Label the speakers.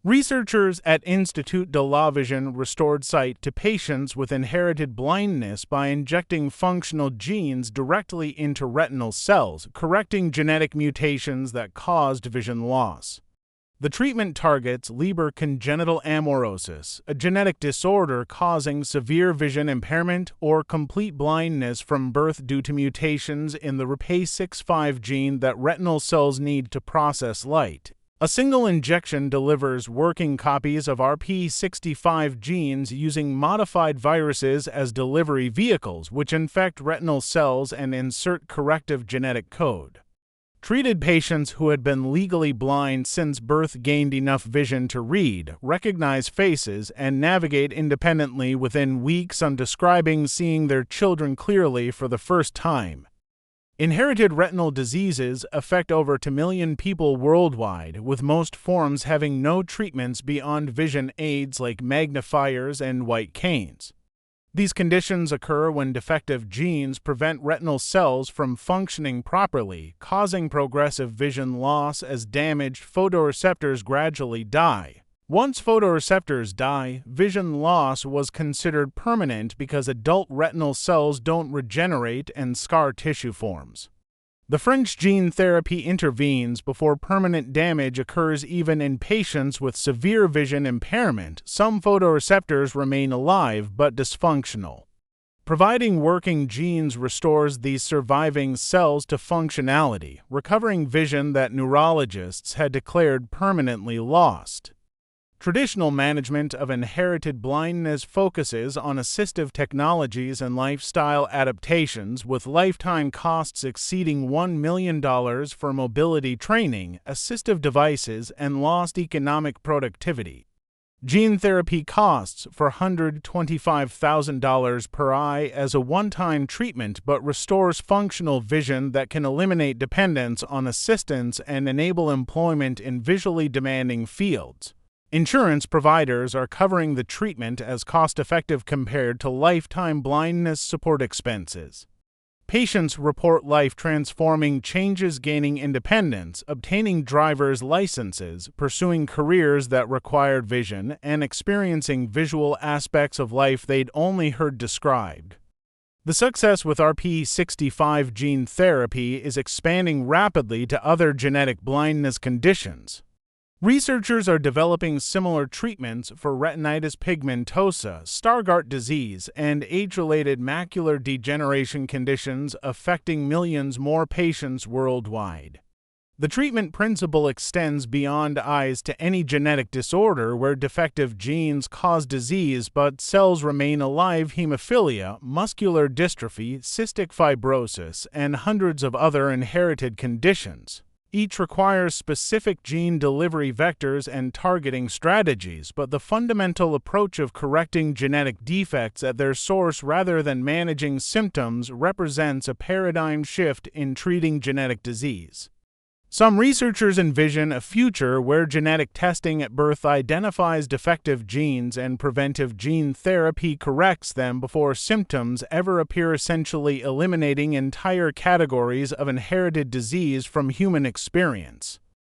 Speaker 1: Researchers at Institut de la Vision restored sight to patients with inherited blindness by injecting functional genes directly into retinal cells, correcting genetic mutations that caused vision loss. The treatment targets Leber congenital amaurosis, a genetic disorder causing severe vision impairment or complete blindness from birth due to mutations in the RPE65 gene that retinal cells need to process light. A single injection delivers working copies of RPE65 genes using modified viruses as delivery vehicles, which infect retinal cells and insert corrective genetic code. Treated patients who had been legally blind since birth gained enough vision to read, recognize faces, and navigate independently within weeks on describing seeing their children clearly for the first time. Inherited retinal diseases affect over 2 million people worldwide, with most forms having no treatments beyond vision aids like magnifiers and white canes. These conditions occur when defective genes prevent retinal cells from functioning properly, causing progressive vision loss as damaged photoreceptors gradually die. Once photoreceptors die, vision loss was considered permanent because adult retinal cells don't regenerate and scar tissue forms. The French gene therapy intervenes before permanent damage occurs even in patients with severe vision impairment. Some photoreceptors remain alive but dysfunctional. Providing working genes restores these surviving cells to functionality, recovering vision that neurologists had declared permanently lost. Traditional management of inherited blindness focuses on assistive technologies and lifestyle adaptations, with lifetime costs exceeding $1 million for mobility training, assistive devices, and lost economic productivity. Gene therapy costs for $125,000 per eye as a one-time treatment but restores functional vision that can eliminate dependence on assistance and enable employment in visually demanding fields. Insurance providers are covering the treatment as cost-effective compared to lifetime blindness support expenses. Patients report life-transforming changes, gaining independence, obtaining driver's licenses, pursuing careers that required vision, and experiencing visual aspects of life they'd only heard described. The success with RPE65 gene therapy is expanding rapidly to other genetic blindness conditions. Researchers are developing similar treatments for retinitis pigmentosa, Stargardt disease, and age-related macular degeneration conditions affecting millions more patients worldwide. The treatment principle extends beyond eyes to any genetic disorder where defective genes cause disease but cells remain alive: hemophilia, muscular dystrophy, cystic fibrosis, and hundreds of other inherited conditions. Each requires specific gene delivery vectors and targeting strategies, but the fundamental approach of correcting genetic defects at their source rather than managing symptoms represents a paradigm shift in treating genetic disease. Some researchers envision a future where genetic testing at birth identifies defective genes and preventive gene therapy corrects them before symptoms ever appear, essentially eliminating entire categories of inherited disease from human experience.